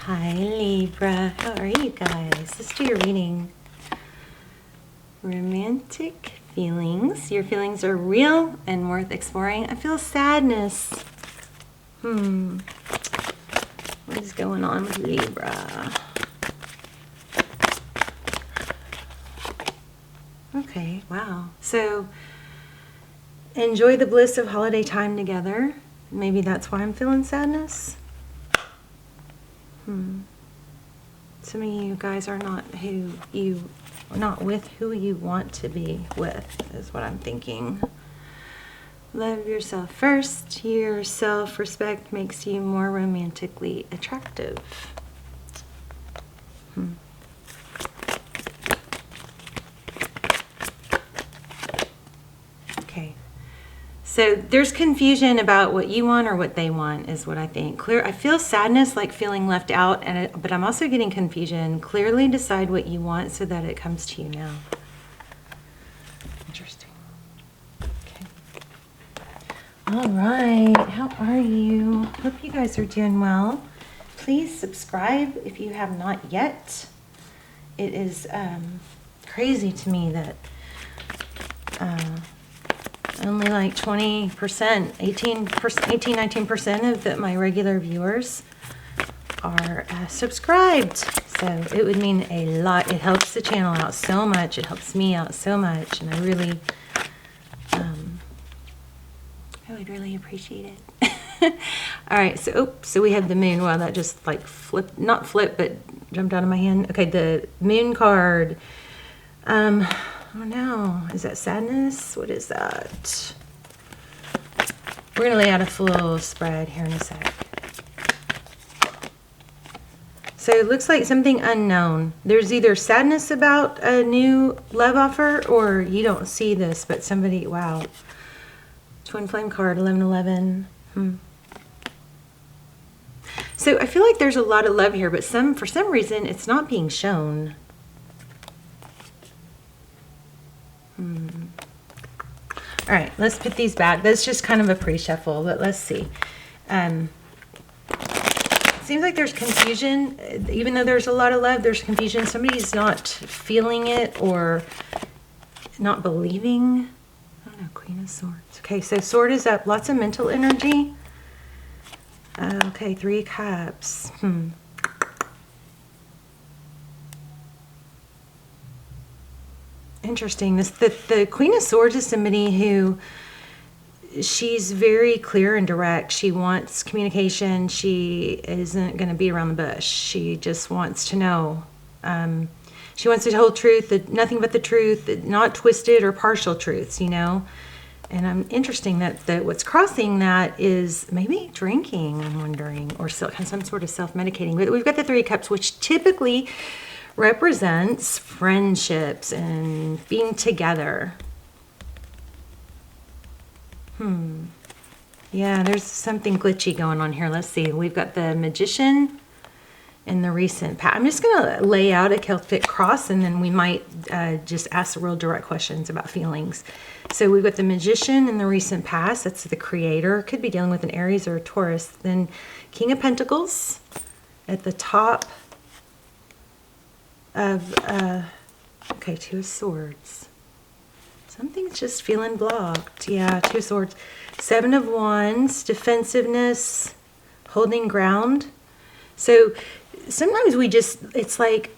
Hi Libra, how are you guys? Let's do your reading. Romantic feelings. Your feelings are real and worth exploring. I feel sadness. What is going on with Libra? Okay, wow. So enjoy the bliss of holiday time together. Maybe that's why I'm feeling sadness. Some of you guys are not with who you want to be with, is what I'm thinking. Love yourself first. Your self-respect makes you more romantically attractive. Okay. So there's confusion about what you want or what they want, is what I think. I feel sadness, like feeling left out, but I'm also getting confusion. Clearly decide what you want so that it comes to you now. Interesting. Okay. All right. How are you? Hope you guys are doing well. Please subscribe if you have not yet. It is crazy to me that only like 20%, 19% of my regular viewers are subscribed. So it would mean a lot. It helps the channel out so much. It helps me out so much. And I really, I would really appreciate it. All right. So we have the moon. Wow, that just like not flipped, but jumped out of my hand. Okay. The moon card. Oh no, is that sadness? What is that? We're going to lay out a full spread here in a sec. So it looks like something unknown. There's either sadness about a new love offer, or you don't see this, but somebody, wow. Twin flame card, 1111. So I feel like there's a lot of love here, but for some reason it's not being shown. All right, let's put these back. That's just kind of a pre-shuffle, but let's see. It seems like there's confusion. Even though there's a lot of love, there's confusion. Somebody's not feeling it or not believing. I don't know, Queen of Swords. Okay, so Sword is up. Lots of mental energy. Okay, 3 of Cups. Interesting. The Queen of Swords is somebody who, she's very clear and direct. She wants communication. She isn't going to beat around the bush. She just wants to know. She wants the whole truth, nothing but the truth, not twisted or partial truths, you know. And I'm interesting that what's crossing that is maybe drinking, I'm wondering, or some sort of self-medicating. But we've got the 3 of Cups, which typically represents friendships and being together. Yeah, there's something glitchy going on here. Let's see. We've got the Magician and the recent past. I'm just going to lay out a Celtic cross, and then we might just ask real direct questions about feelings. So we've got the Magician in the recent past. That's the creator. Could be dealing with an Aries or a Taurus. Then King of Pentacles at the top of, okay, 2 of Swords. Something's just feeling blocked. Yeah, 2 of Swords. 7 of Wands, defensiveness, holding ground. So sometimes it's like,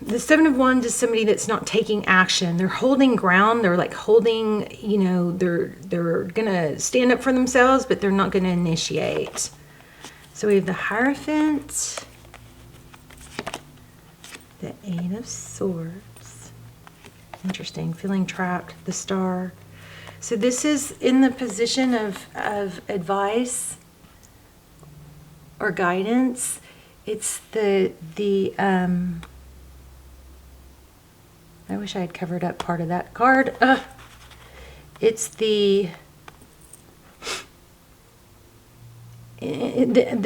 the 7 of Wands is somebody that's not taking action. They're holding ground. They're like holding, you know, they're going to stand up for themselves, but they're not going to initiate. So we have the Hierophant, the 8 of Swords. Interesting, feeling trapped, the Star. So this is in the position of advice or guidance. It's I wish I had covered up part of that card. It's the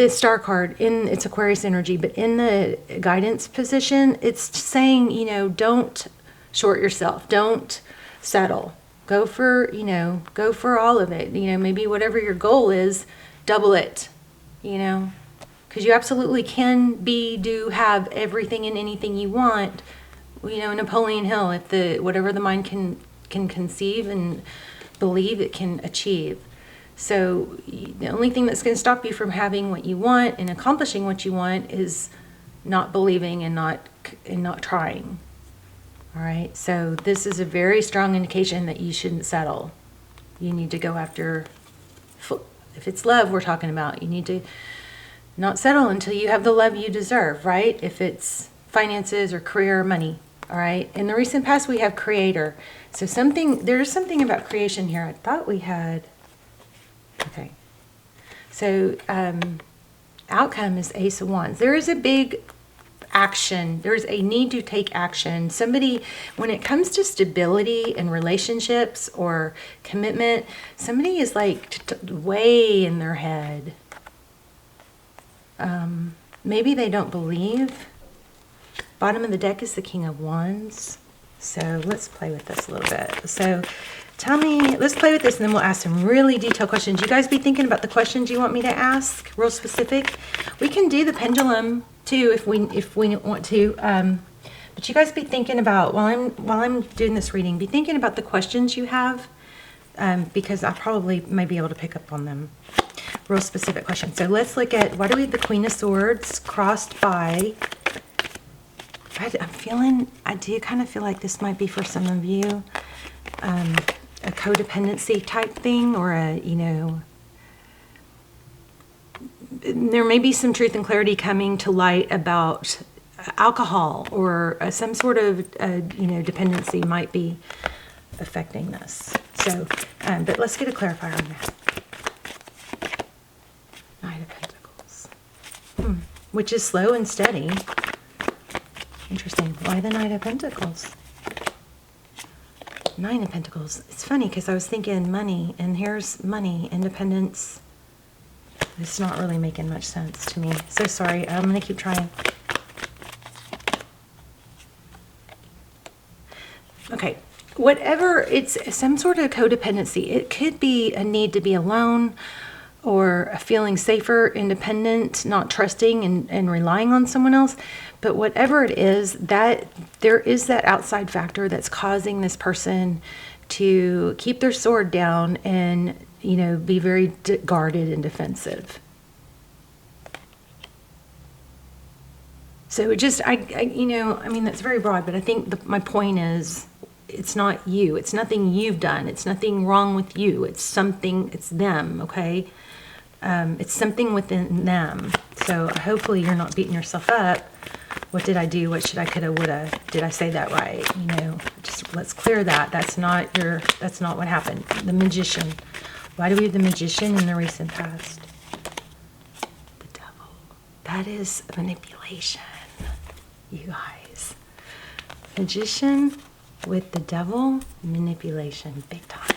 Star card, it's Aquarius energy, but in the guidance position, it's saying, you know, don't short yourself, don't settle, go for all of it. You know, maybe whatever your goal is, double it, you know, because you absolutely can be, do, have everything and anything you want. You know, Napoleon Hill, if the whatever the mind can conceive and believe, it can achieve. So the only thing that's going to stop you from having what you want and accomplishing what you want is not believing and not trying. All right. So this is a very strong indication that you shouldn't settle. You need to go after, if it's love we're talking about, you need to not settle until you have the love you deserve, right? If it's finances or career or money. All right. In the recent past, we have creator. So there's something about creation here. I thought we had, okay. So outcome is Ace of Wands. There is a big action. There's a need to take action. Somebody, when it comes to stability in relationships or commitment, somebody is like way in their head. Maybe they don't believe. Bottom of the deck is the King of Wands. So let's play with this a little bit. So tell me, let's play with this and then we'll ask some really detailed questions. You guys be thinking about the questions you want me to ask, real specific. We can do the pendulum too if we want to. But you guys be thinking about, while I'm doing this reading, be thinking about the questions you have, because I probably may be able to pick up on them. Real specific questions. So let's look at, why do we have the Queen of Swords crossed by, I do kind of feel like this might be for some of you, a codependency type thing, or there may be some truth and clarity coming to light about alcohol or some sort of, dependency might be affecting this. So, but let's get a clarifier on that. Knight of Pentacles, which is slow and steady. Interesting. Why the Knight of Pentacles? Nine of Pentacles. It's funny because I was thinking money, and here's money, independence. It's not really making much sense to me. So sorry. I'm going to keep trying. Okay. Whatever, it's some sort of codependency. It could be a need to be alone, or a feeling safer, independent, not trusting and relying on someone else. But whatever it is, that there is that outside factor that's causing this person to keep their sword down and, be very guarded and defensive. So it just, that's very broad, but I think my point is, it's not you. It's nothing you've done. It's nothing wrong with you. It's them, okay? It's something within them. So hopefully you're not beating yourself up. What did I do? What should I, coulda, woulda? Did I say that right? Just let's clear that. That's not what happened. The Magician. Why do we have the Magician in the recent past? The Devil. That is manipulation, you guys. Magician with the Devil, manipulation, big time.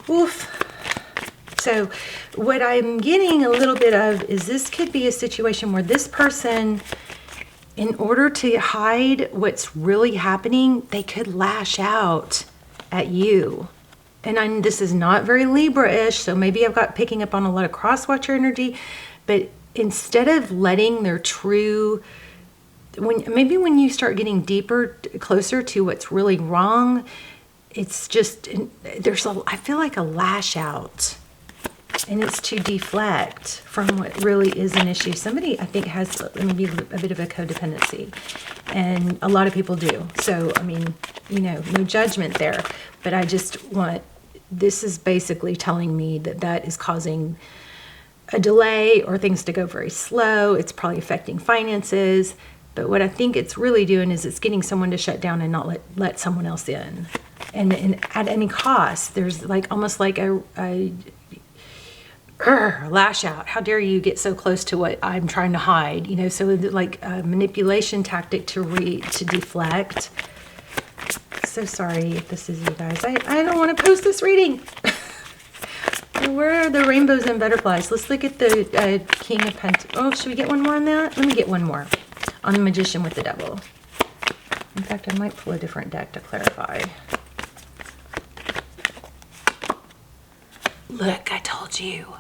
Oof. So what I'm getting a little bit of is this could be a situation where this person, in order to hide what's really happening, they could lash out at you. And this is not very Libra-ish, so maybe I've got picking up on a lot of cross-watcher energy, but instead of letting their true, when you start getting deeper, closer to what's really wrong, it's just, I feel like a lash out. And it's to deflect from what really is an issue. Somebody, I think, has maybe a bit of a codependency. And a lot of people do. So, no judgment there. But I just this is basically telling me that is causing a delay or things to go very slow. It's probably affecting finances. But what I think it's really doing is it's getting someone to shut down and not let someone else in. And at any cost, there's almost like a lash out. How dare you get so close to what I'm trying to hide? So like a manipulation tactic to deflect. So sorry if this is you guys. I don't want to post this reading. Where are the rainbows and butterflies? Let's look at the King of Pentacles. Oh, should we get one more on that? Let me get one more on the Magician with the Devil. In fact, I might pull a different deck to clarify. Look, I told you.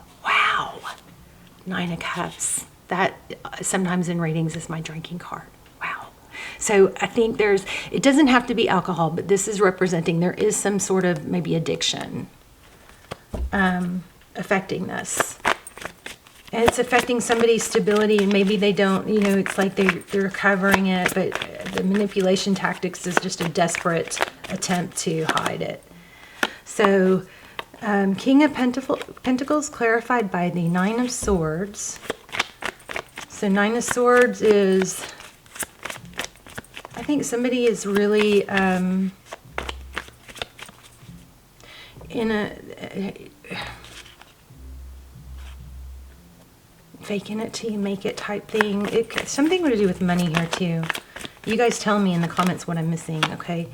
Wow. 9 of Cups. That sometimes in readings is my drinking card. Wow. So I think it doesn't have to be alcohol, but this is representing there is some sort of maybe addiction affecting this. And it's affecting somebody's stability, and maybe they don't, you know, it's like they're covering it, but the manipulation tactics is just a desperate attempt to hide it. So King of Pentacles clarified by the 9 of Swords. So 9 of Swords is, I think somebody is really in a faking it till you make it type thing. Something to do with money here too. You guys tell me in the comments what I'm missing, okay?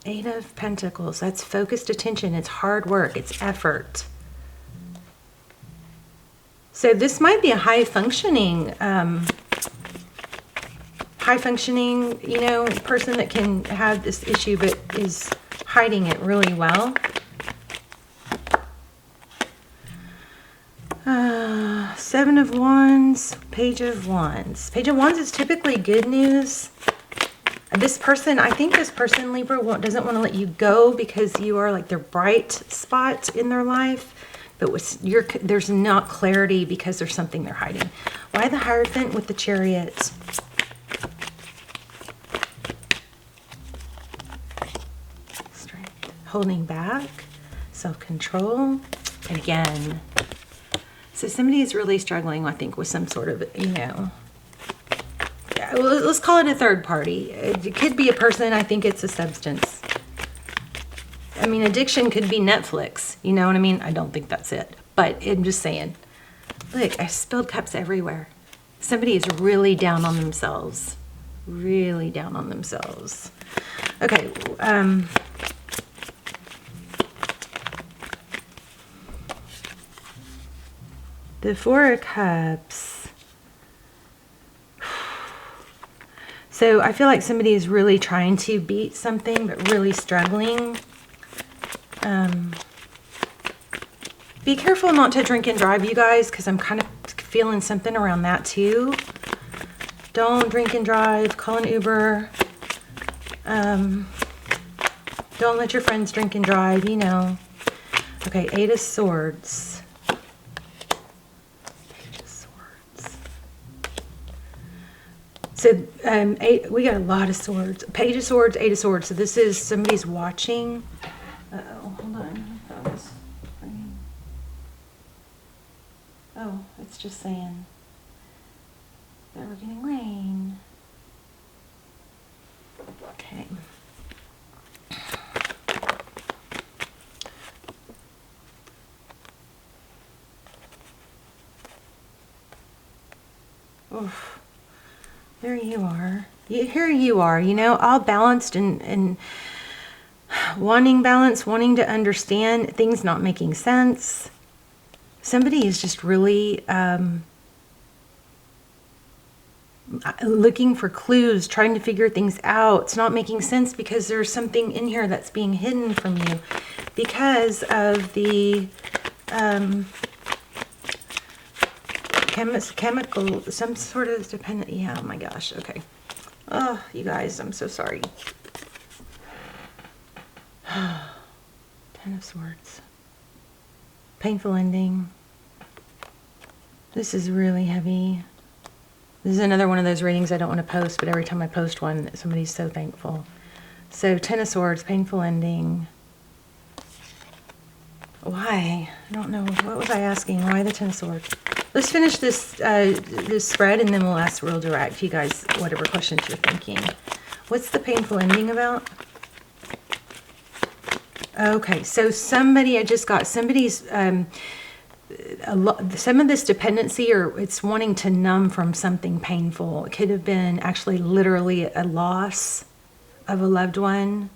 8 of Pentacles. That's focused attention. It's hard work. It's effort. So this might be a high functioning, you know, person that can have this issue but is hiding it really well. 7 of Wands, Page of Wands. Page of Wands is typically good news. This person, I think this person, Libra, doesn't want to let you go because you are like their bright spot in their life. But there's not clarity because there's something they're hiding. Why the Hierophant with the Chariot? Strength. Holding back. Self-control. And again. So somebody is really struggling, I think, with some sort of, you know, well, let's call it a third party. It could be a person. I think it's a substance. I mean, addiction could be Netflix. You know what I mean? I don't think that's it. But I'm just saying. Look, I spilled cups everywhere. Somebody is really down on themselves. Really down on themselves. Okay. The 4 of Cups. So I feel like somebody is really trying to beat something, but really struggling. Be careful not to drink and drive, you guys, because I'm kind of feeling something around that too. Don't drink and drive. Call an Uber. Don't let your friends drink and drive, you know. Okay, 8 of Swords. So we got a lot of swords. Page of Swords, 8 of Swords. So this is somebody's watching. Uh-oh, hold on. Oh, it's just saying that we're getting rain. Okay. Oof. There you are. Here you are, you know, all balanced and wanting balance, wanting to understand things not making sense. Somebody is just really looking for clues, trying to figure things out. It's not making sense because there's something in here that's being hidden from you because of the chemical, some sort of dependent. Yeah, oh my gosh. Okay. Oh, you guys, I'm so sorry. 10 of Swords. Painful ending. This is really heavy. This is another one of those readings I don't want to post, but every time I post one, somebody's so thankful. So 10 of Swords, painful ending. Why? I don't know. What was I asking? Why the 10 of Swords? Let's finish this this spread, and then we'll ask real direct, you guys, whatever questions you're thinking. What's the painful ending about? Okay, so somebody, I just got somebody's, some of this dependency, or it's wanting to numb from something painful. It could have been actually literally a loss of a loved one.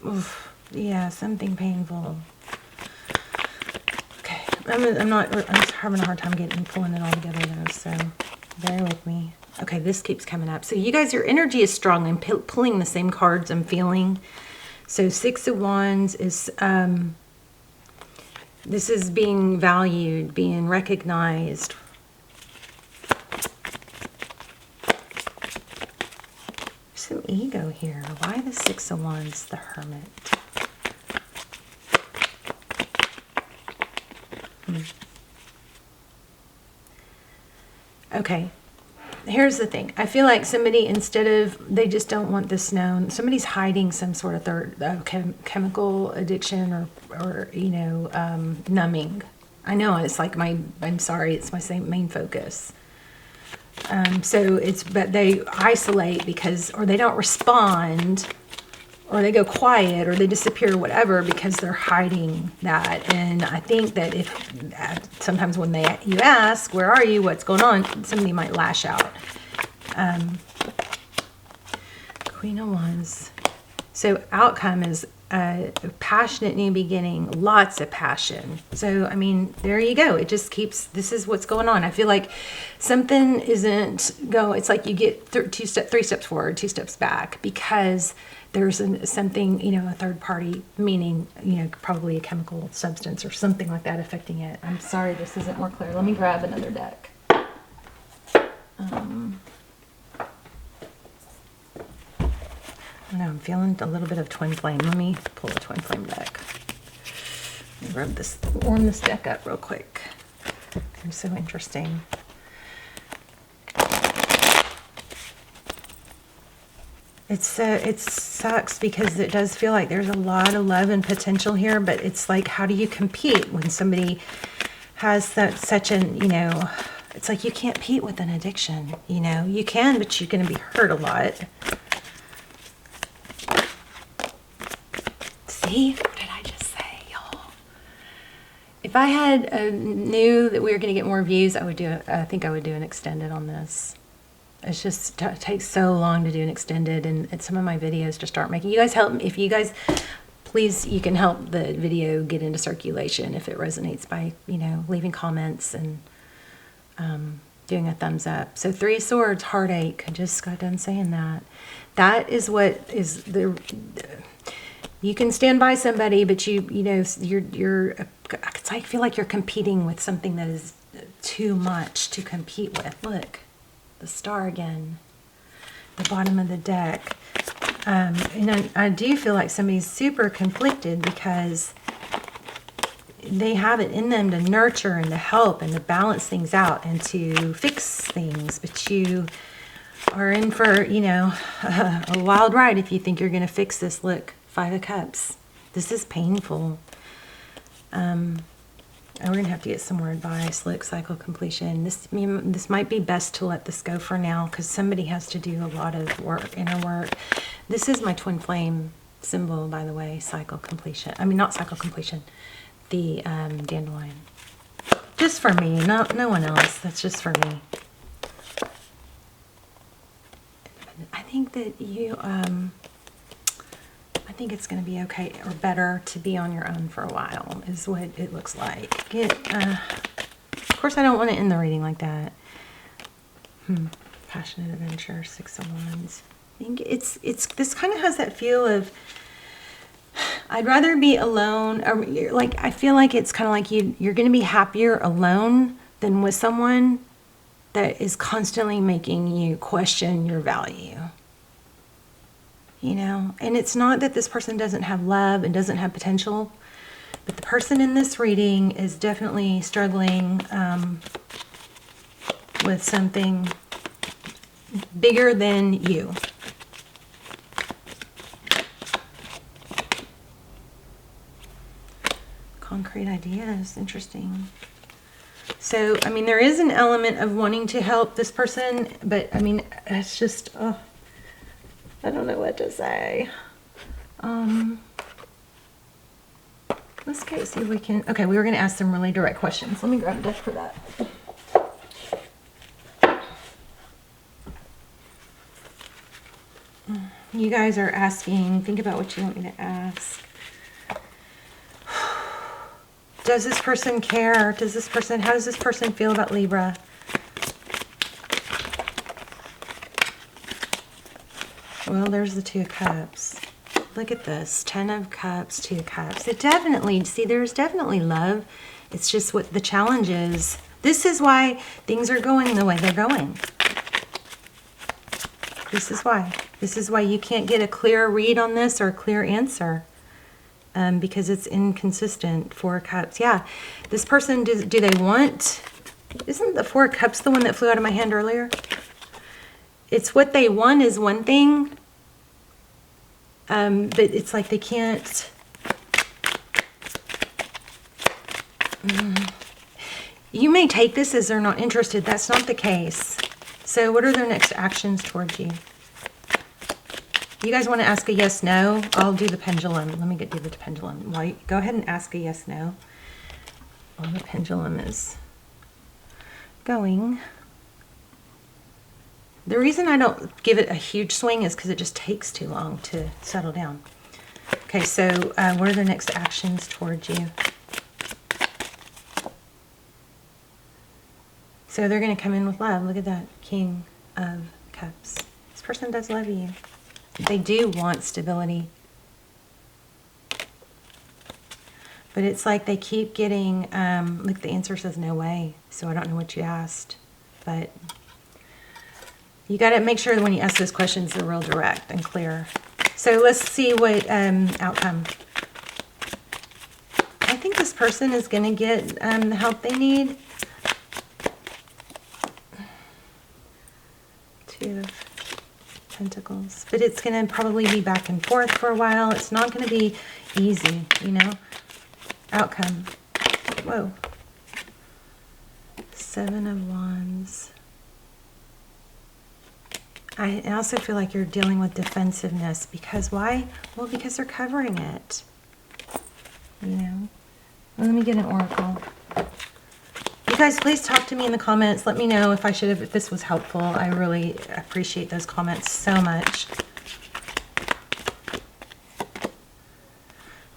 Oof, yeah, something painful. Okay, I'm just having a hard time pulling it all together though, so bear with me. Okay, this keeps coming up. So you guys, your energy is strong and pulling the same cards I'm feeling. So 6 of Wands is, this is being valued, being recognized. Some ego here. Why the 6 of Wands, the Hermit? Okay, here's the thing. I feel like somebody, instead of, they just don't want this known, somebody's hiding some sort of chemical addiction or you know, numbing. I know it's like I'm sorry, it's my main focus. So it's, but they isolate because, or they don't respond, or they go quiet, or they disappear, or whatever, because they're hiding that. And I think that if sometimes when you ask, where are you, what's going on, somebody might lash out. Queen of Wands. So outcome is a passionate new beginning, lots of passion. So, I mean, there you go. It just keeps, this is what's going on. I feel like something isn't it's like you get 3 steps forward, 2 steps back, because there's something, you know, a third party, meaning, you know, probably a chemical substance or something like that affecting it. I'm sorry, this isn't more clear. Let me grab another deck. I know, I'm feeling a little bit of twin flame. Let me pull a twin flame deck. Let me warm this deck up real quick. It's so interesting. It sucks because it does feel like there's a lot of love and potential here, but it's like, how do you compete when somebody has such an, you know, it's like you can't compete with an addiction, you know. You can, but you're going to be hurt a lot. See? What did I just say, y'all? If I had knew that we were going to get more views, I think I would do an extended on this. It's just takes so long to do an extended, and some of my videos just aren't making. You guys help. If you guys, please, you can help the video get into circulation if it resonates by, you know, leaving comments and doing a thumbs up. So 3 of Swords, heartache. I just got done saying that. That is what is the. You can stand by somebody, but you know, you're. I feel like you're competing with something that is too much to compete with. Look. The Star again, the bottom of the deck. And I do feel like somebody's super conflicted because they have it in them to nurture and to help and to balance things out and to fix things. But you are in for, you know, a wild ride if you think you're going to fix this. Look, 5 of Cups. This is painful. We're going to have to get some more advice. Look, cycle completion. This might be best to let this go for now because somebody has to do a lot of work, inner work. This is my twin flame symbol, by the way, cycle completion. I mean, not cycle completion, the dandelion. Just for me, no one else. That's just for me. I think that you... I think it's going to be okay or better to be on your own for a while is what it looks like. Of course, I don't want to end the reading like that. Passionate adventure, 6 of Wands. I think this kind of has that feel of I'd rather be alone. Or like I feel like it's kind of like you're going to be happier alone than with someone that is constantly making you question your value. You know, and it's not that this person doesn't have love and doesn't have potential, but the person in this reading is definitely struggling with something bigger than you. Concrete ideas, interesting. So, I mean, there is an element of wanting to help this person, but I mean, it's just, I don't know what to say. Let's go see if we can. Okay, we were going to ask some really direct questions. Let me grab a deck for that. You guys are asking, think about what you want me to ask. Does this person care? How does this person feel about Libra? Well, there's the Two of Cups. Look at this. 10 of Cups, 2 of Cups. It definitely, see, there's definitely love. It's just what the challenge is. This is why things are going the way they're going. This is why. This is why you can't get a clear read on this or a clear answer. Because it's inconsistent. 4 of Cups. Yeah. This person, do they want... Isn't the 4 of Cups the one that flew out of my hand earlier? It's what they want is one thing. But it's like they can't... You may take this as they're not interested. That's not the case. So what are their next actions towards you? You guys want to ask a yes, no? I'll do the pendulum. Let me do the pendulum. Go ahead and ask a yes, no. While the pendulum is going. The reason I don't give it a huge swing is because it just takes too long to settle down. Okay, so what are their next actions towards you? So they're going to come in with love. Look at that. King of Cups. This person does love you. They do want stability. But it's like they keep getting, look, the answer says no way. So I don't know what you asked. But you got to make sure that when you ask those questions, they're real direct and clear. So let's see what outcome. I think this person is going to get the help they need. 2 of Pentacles. But it's going to probably be back and forth for a while. It's not going to be easy, you know. Outcome. Whoa. 7 of Wands. I also feel like you're dealing with defensiveness. Because why? Well, because they're covering it. You know. Well, let me get an oracle. You guys, please talk to me in the comments. Let me know if this was helpful. I really appreciate those comments so much.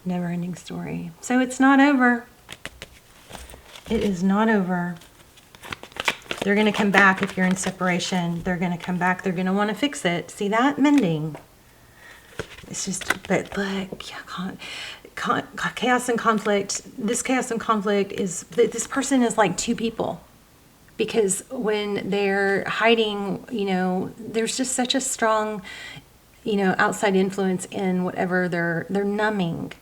Never-ending story. So it's not over. It is not over. They're going to come back if you're in separation. They're going to come back. They're going to want to fix it. See that? Mending. It's just, but look, yeah, chaos and conflict. This chaos and conflict is, this person is like 2 people. Because when they're hiding, you know, there's just such a strong, you know, outside influence in whatever they're numbing.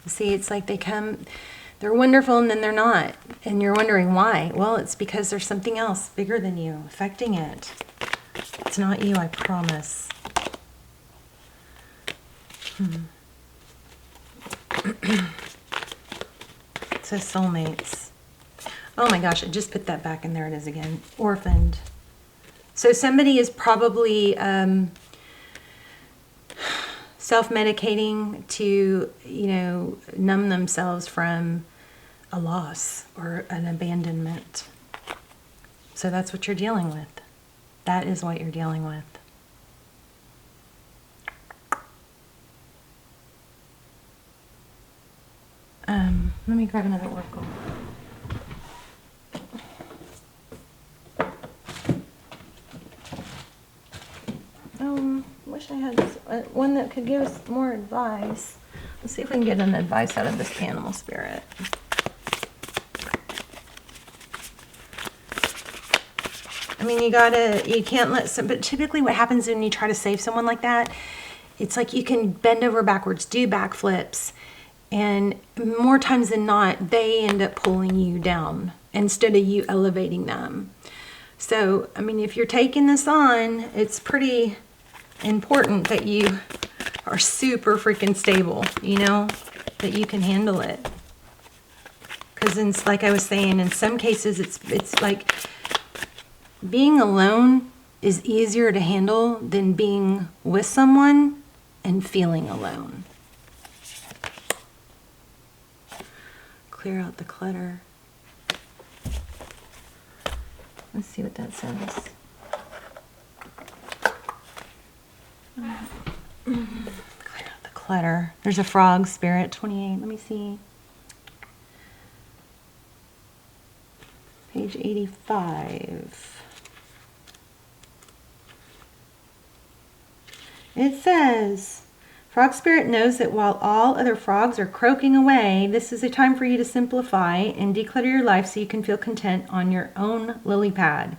See, it's like they come, they're wonderful and then they're not. And you're wondering why. Well, it's because there's something else bigger than you affecting it. It's not you, I promise. It says soulmates. Oh my gosh, I just put that back and there it is again. Orphaned. So somebody is probably self-medicating to, you know, numb themselves from a loss or an abandonment. So that's what you're dealing with. That is what you're dealing with. Let me grab another oracle. Wish I had one that could give us more advice. Let's see if we can get an advice out of this animal spirit. I mean, you can't let but typically what happens when you try to save someone like that, it's like you can bend over backwards, do backflips, and more times than not, they end up pulling you down instead of you elevating them. So, I mean, if you're taking this on, it's pretty important that you are super freaking stable, you know, that you can handle it. Because like I was saying, in some cases, it's like being alone is easier to handle than being with someone and feeling alone. Clear out the clutter. Let's see what that says. Clear out the clutter. There's a frog spirit, 28. Let me see. Page 85. It says, Frog Spirit knows that while all other frogs are croaking away, this is a time for you to simplify and declutter your life so you can feel content on your own lily pad.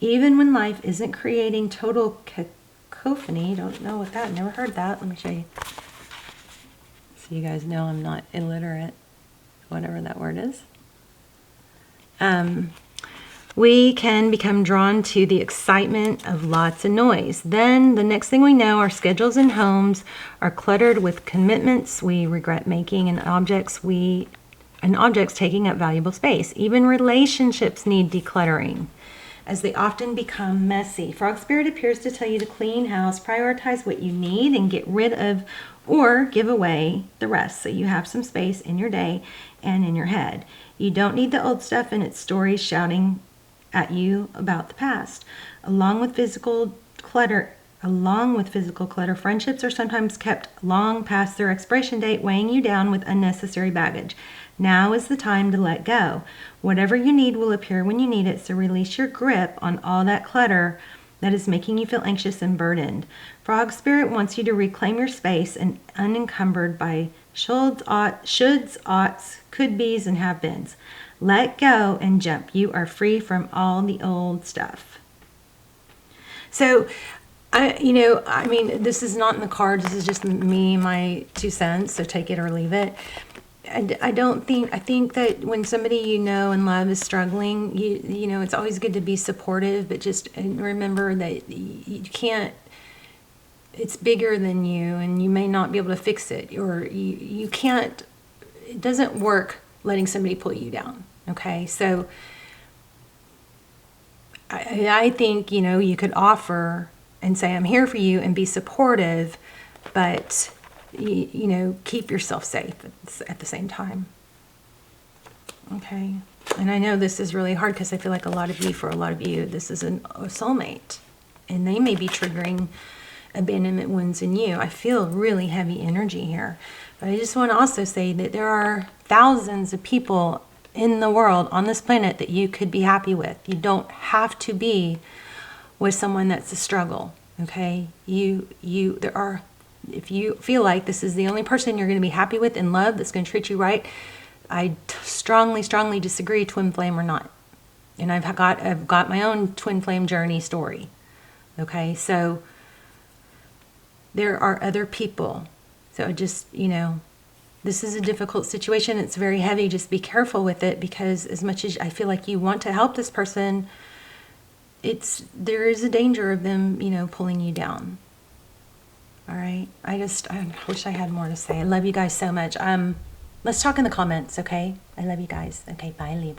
Even when life isn't creating total cacophony. Don't know what that, never heard that. Let me show you. So you guys know I'm not illiterate, whatever that word is. We can become drawn to the excitement of lots of noise. Then the next thing we know, our schedules and homes are cluttered with commitments we regret making and objects taking up valuable space. Even relationships need decluttering as they often become messy. Frog Spirit appears to tell you to clean house, prioritize what you need, and get rid of or give away the rest so you have some space in your day and in your head. You don't need the old stuff and its stories shouting at you about the past. Along with physical clutter, friendships are sometimes kept long past their expiration date, weighing you down with unnecessary baggage. Now is the time to let go. Whatever you need will appear when you need it, so release your grip on all that clutter that is making you feel anxious and burdened. Frog Spirit wants you to reclaim your space and unencumbered by shoulds, oughts, could be's, and have beens. Let go and jump. You are free from all the old stuff. So, I mean, this is not in the cards. This is just me, my 2 cents. So take it or leave it. I think that when somebody you know and love is struggling, you know, it's always good to be supportive, but just remember that you can't, it's bigger than you, and you may not be able to fix it, or you can't, it doesn't work letting somebody pull you down. Okay, so I think, you know, you could offer and say, I'm here for you, and be supportive, but, you know, keep yourself safe at the same time. Okay, and I know this is really hard because I feel like for a lot of you, this is a soulmate, and they may be triggering abandonment wounds in you. I feel really heavy energy here, but I just want to also say that there are thousands of people in the world on this planet that you could be happy with. You don't have to be with someone that's a struggle. Okay, there are, if you feel like this is the only person you're going to be happy with in love, that's going to treat you right, I strongly disagree, twin flame or not. And I've got my own twin flame journey story. Okay, so there are other people. So just, you know, this is a difficult situation. It's very heavy. Just be careful with it, because as much as I feel like you want to help this person, there is a danger of them, you know, pulling you down. All right. I wish I had more to say. I love you guys so much. Let's talk in the comments, okay? I love you guys. Okay, bye, Libra.